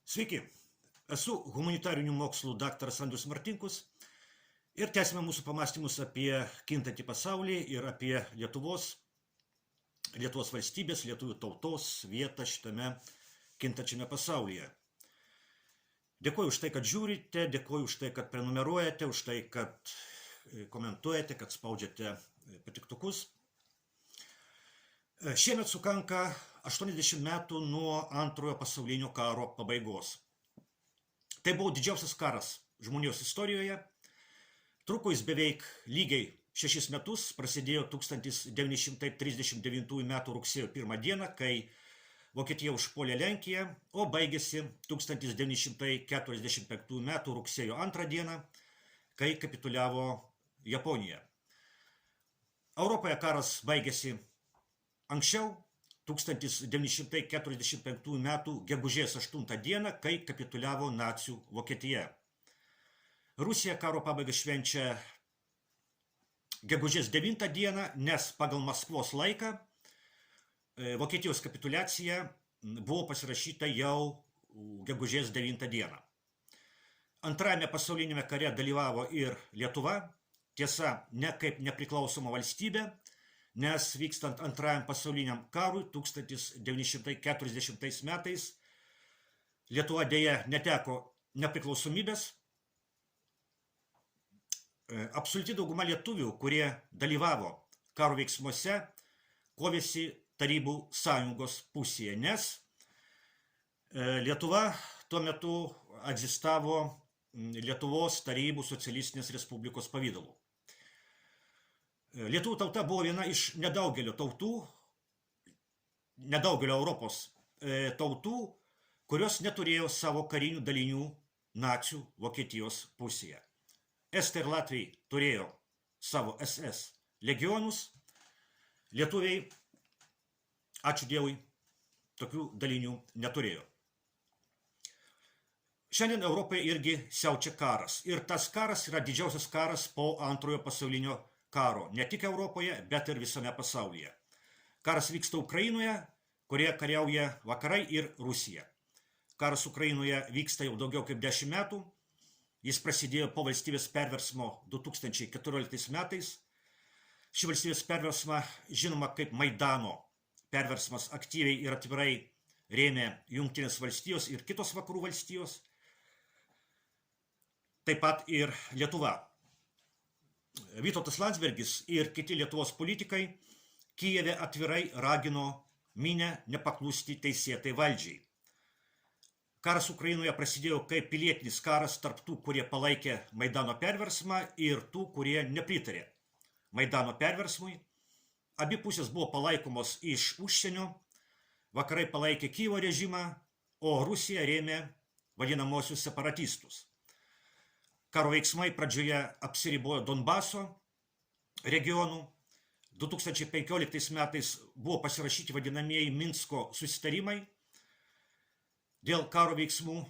Sveiki, esu humanitarinių mokslų daktaras Andrius Martinkus ir tęsime mūsų pamastymus apie kintantį pasaulį ir apie Lietuvos valstybės, lietuvių tautos vietą šitame kintančiame pasaulyje. Dėkuoju už tai, kad žiūrite, dėkuoju už tai, kad prenumeruojate, už tai, kad komentuojate, kad spaudžiate patiktukus. Šiemet sukanka 80 metų nuo Antrojo pasaulinio karo pabaigos. Tai buvo didžiausias karas žmonijos istorijoje. Truko jis beveik lygiai 6 metus, prasidėjo 1939 m. rugsėjo 1 dieną, kai Vokietija užpuolė Lenkiją, o baigėsi 1945 m. rugsėjo 2 dieną, kai kapituliavo Japonija. Europoje karas baigėsi anksčiau, 1945 m. gegužės 8 dieną, kai kapituliavo nacių Vokietija. Rusija karo pabaigą švenčia gegužės 9 dieną, nes pagal Maskvos laiką Vokietijos kapituliacija buvo pasirašyta jau gegužės 9 dieną. Antrajame pasaulinėme kare dalyvavo ir Lietuva, tiesa, ne kaip nepriklausoma valstybė, nes vykstant Antrajam pasauliniam karui 1940 metais Lietuva dėja neteko nepriklausomybės. Absoliuti dauguma lietuvių, kurie dalyvavo karo veiksmuose, kovėsi Tarybų sąjungos pusėje, nes Lietuva tuo metu egzistavo Lietuvos Tarybų socialistinės respublikos pavidalu. Lietuvių tauta buvo viena iš nedaugelio Europos tautų, kurios neturėjo savo karinių dalinių nacių Vokietijos pusėje. Estai ir Latviai turėjo savo SS legionus, lietuviai, ačiū Dievui, tokių dalinių neturėjo. Šiandien Europoje irgi siaučia karas. Ir tas karas yra didžiausias karas po Antrojo pasaulinio karo. Ne tik Europoje, bet ir visame pasaulyje. Karas vyksta Ukrainoje, kurioje kariauja vakarai ir Rusija. Karas Ukrainoje vyksta jau daugiau kaip 10 metų. Jis prasidėjo po valstybės perversmo 2014 metais. Ši valstybės perversma žinoma kaip Maidano perversmas aktyviai ir atvirai rėmė Jungtinės valstijos ir kitos vakarų valstijos, taip pat ir Lietuva. Vytautas Landsbergis ir kiti Lietuvos politikai Kijeve atvirai ragino minią nepaklusti teisėtai valdžiai. Karas Ukrainoje prasidėjo kaip pilietinis karas tarp tų, kurie palaikė Maidano perversmą ir tų, kurie nepritarė Maidano perversmui. Abi pusės buvo palaikomos iš užsienio, vakarai palaikė Kijevo režimą, o Rusija rėmė vadinamosius separatistus. Karo veiksmai pradžioje apsiribojo Donbaso regionų. 2015 metais buvo pasirašyti vadinamieji Minsko susitarimai dėl karo veiksmų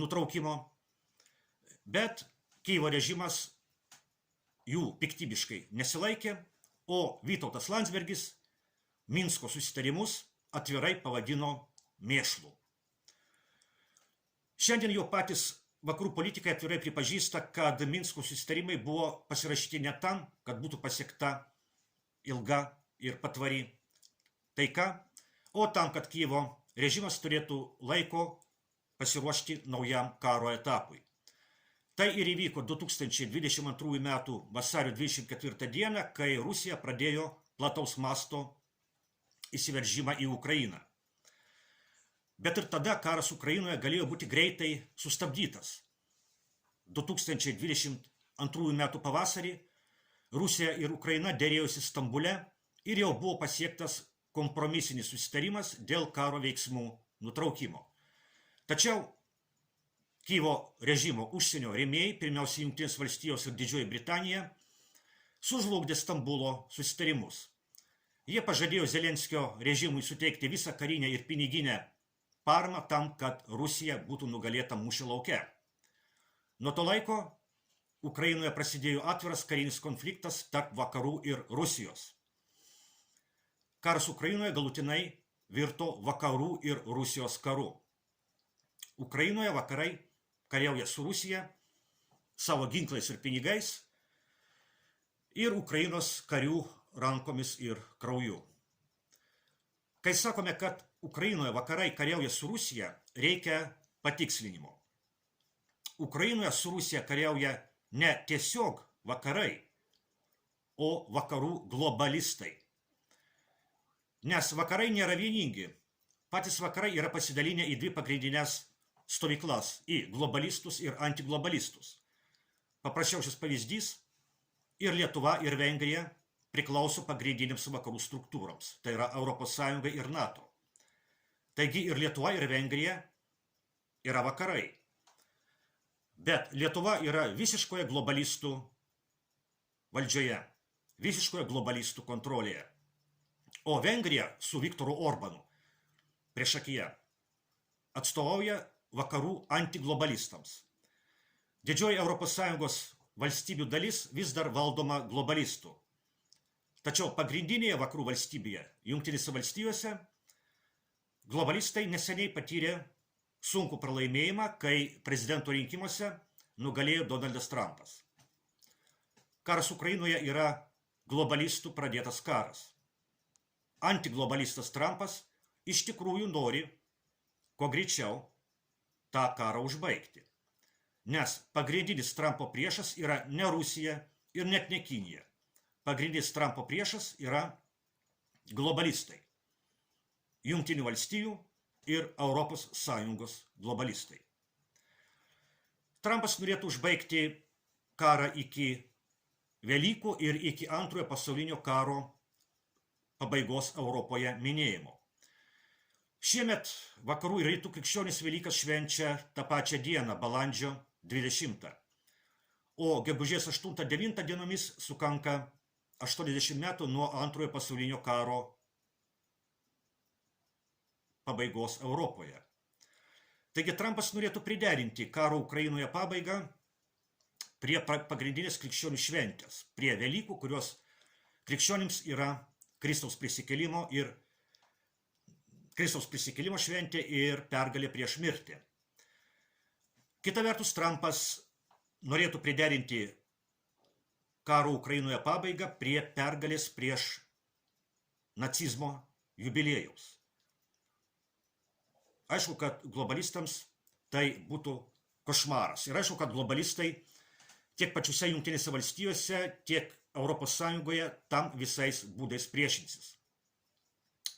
nutraukimo, bet Kijevo režimas jų piktybiškai nesilaikė, o Vytautas Landsbergis Minsko susitarimus atvirai pavadino mėšlu. Šiandien jau patys vakarų politikai atvirai pripažįsta, kad Minsko susitarimai buvo pasirašyti ne tam, kad būtų pasiekta ilga ir patvari taika, o tam, kad Kijevo režimas turėtų laiko pasiruošti naujam karo etapui. Tai ir įvyko 2022 m. vasario 24 dieną, kai Rusija pradėjo plataus masto įsiveržimą į Ukrainą. Bet ir tada karas Ukrainoje galėjo būti greitai sustabdytas. 2022 m. pavasarį Rusija ir Ukraina derėjosi Stambule ir jau buvo pasiektas kompromisinis susitarimas dėl karo veiksmų nutraukimo. Tačiau Kijevo režimo užsienio rėmėjai, pirmiausia Jungtinės valstijos ir Didžioji Britanija, sužlugdė Stambulo susitarimus. Jie pažadėjo Zelenskio režimui suteikti visą karinę ir piniginę paramą tam, kad Rusija būtų nugalėta mūšio lauke. Nuo to laiko Ukrainoje prasidėjo atviras karinis konfliktas tarp vakarų ir Rusijos. Karas Ukrainoje galutinai virto vakarų ir Rusijos karu. Ukrainoje vakarai kariauja su Rusija savo ginklais ir pinigais ir Ukrainos karių rankomis ir krauju. Kai sakome, kad Ukrainoje vakarai kariauja su Rusija, reikia patikslinimo. Ukrainoje su Rusija kariauja ne tiesiog vakarai, o vakarų globalistai. Nes vakarai nėra vieningi. Patys vakarai yra pasidalinę į dvi pagrindinės stovyklas – į globalistus ir antiglobalistus. Paprasčiausias pavyzdys – ir Lietuva, ir Vengrija priklauso pagrindinėms vakarų struktūroms, tai yra ES ir NATO. Taigi ir Lietuva, ir Vengrija yra vakarai. Bet Lietuva yra visiškoje globalistų valdžioje, visiškoje globalistų kontrolėje. O Vengrija su Viktoru Orbanu priešakyje atstovauja vakarų antiglobalistams. Didžioji ES valstybių dalis vis dar valdoma globalistų. Tačiau pagrindinėje vakarų valstybėje, Jungtinėse valstijose, globalistai neseniai patyrė sunkų pralaimėjimą, kai prezidento rinkimuose nugalėjo Donaldas Trumpas. Karas Ukrainoje yra globalistų pradėtas karas. Antiglobalistas Trumpas iš tikrųjų nori kuo greičiau tą karą užbaigti. Nes pagrindinis Trumpo priešas yra ne Rusija ir net ne Kinija. Pagrindinis Trumpo priešas yra globalistai. Jungtinių valstijų ir ES globalistai. Trumpas norėtų užbaigti karą iki Velykų ir iki Antrojo pasaulinio karo pabaigos Europoje minėjimo. Šiemet vakarų ir rytų krikščionys Velykas švenčia tą pačią dieną, balandžio 20. O gegužės 8-9 dienomis sukanka 80 metų nuo Antrojo pasaulinio karo pabaigos Europoje. Taigi Trumpas norėtų priderinti karo Ukrainoje pabaigą prie pagrindinės krikščionių šventės, prie Velykų, kurios krikščionims yra Kristaus prisikėlimo šventė ir pergalė prieš mirtį. Kita vertus, Trumpas norėtų priderinti karo Ukrainoje pabaigą prie pergalės prieš nacizmo jubiliejaus. Aišku, kad globalistams tai būtų košmaras. Ir aišku, kad globalistai tiek pačiuose Jungtinėse valstijose, tiek ES tam visais būdais priešinsis.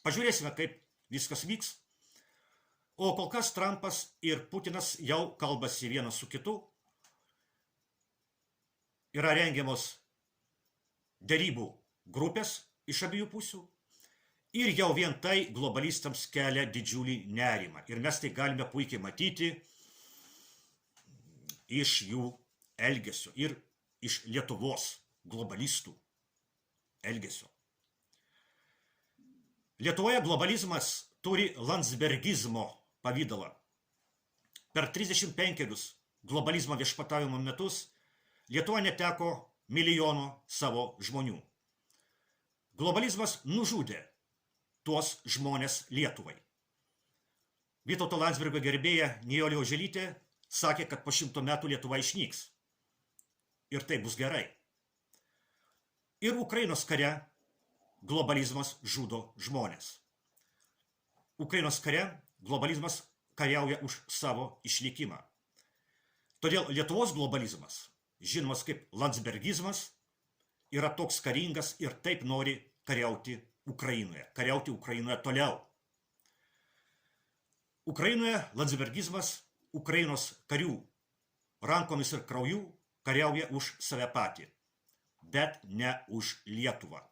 Pažiūrėsime, kaip viskas vyks. O kol kas Trumpas ir Putinas jau kalbasi vienas su kitu. Yra rengiamos derybų grupės iš abiejų pusių. Ir jau vien tai globalistams kelia didžiulį nerimą. Ir mes tai galime puikiai matyti iš jų elgesio ir iš Lietuvos globalistų elgesio. Lietuvoje globalizmas turi landsbergizmo pavydalą. Per 35 globalizmo viešpatavimo metus Lietuva neteko milijono savo žmonių. Globalizmas nužudė tuos žmonės Lietuvai. Vytauto Landsbergio gerbėja Nijolė Oželytė sakė, kad po 100 metų Lietuva išnyks. Ir tai bus gerai. Ir Ukrainos kare globalizmas žudo žmonės. Ukrainos kare globalizmas kariauja už savo išlikimą. Todėl Lietuvos globalizmas, žinomas kaip landsbergizmas, yra toks karingas ir taip nori kariauti Ukrainoje toliau. Ukrainoje landsbergizmas Ukrainos karių rankomis ir krauju kariauja už save patį, bet ne už Lietuvą.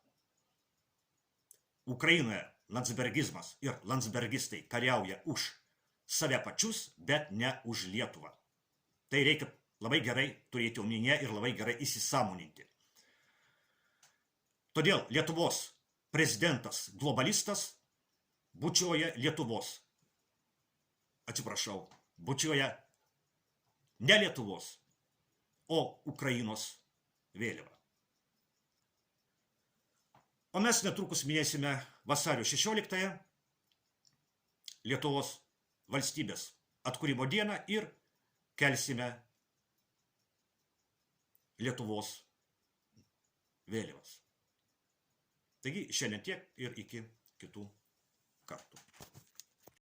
Ukrainoje landsbergizmas ir landsbergistai kariauja už save pačius, bet ne už Lietuvą. Tai reikia labai gerai turėti omenyje ir labai gerai įsisąmoninti. Todėl Lietuvos prezidentas globalistas bučiuoja bučiuoja ne Lietuvos, o Ukrainos vėliavą. O mes netrukus minėsime vasario 16-ąją Lietuvos valstybės atkūrimo dieną ir kelsime Lietuvos vėliavas. Taigi šiandien tiek ir iki kitų kartų.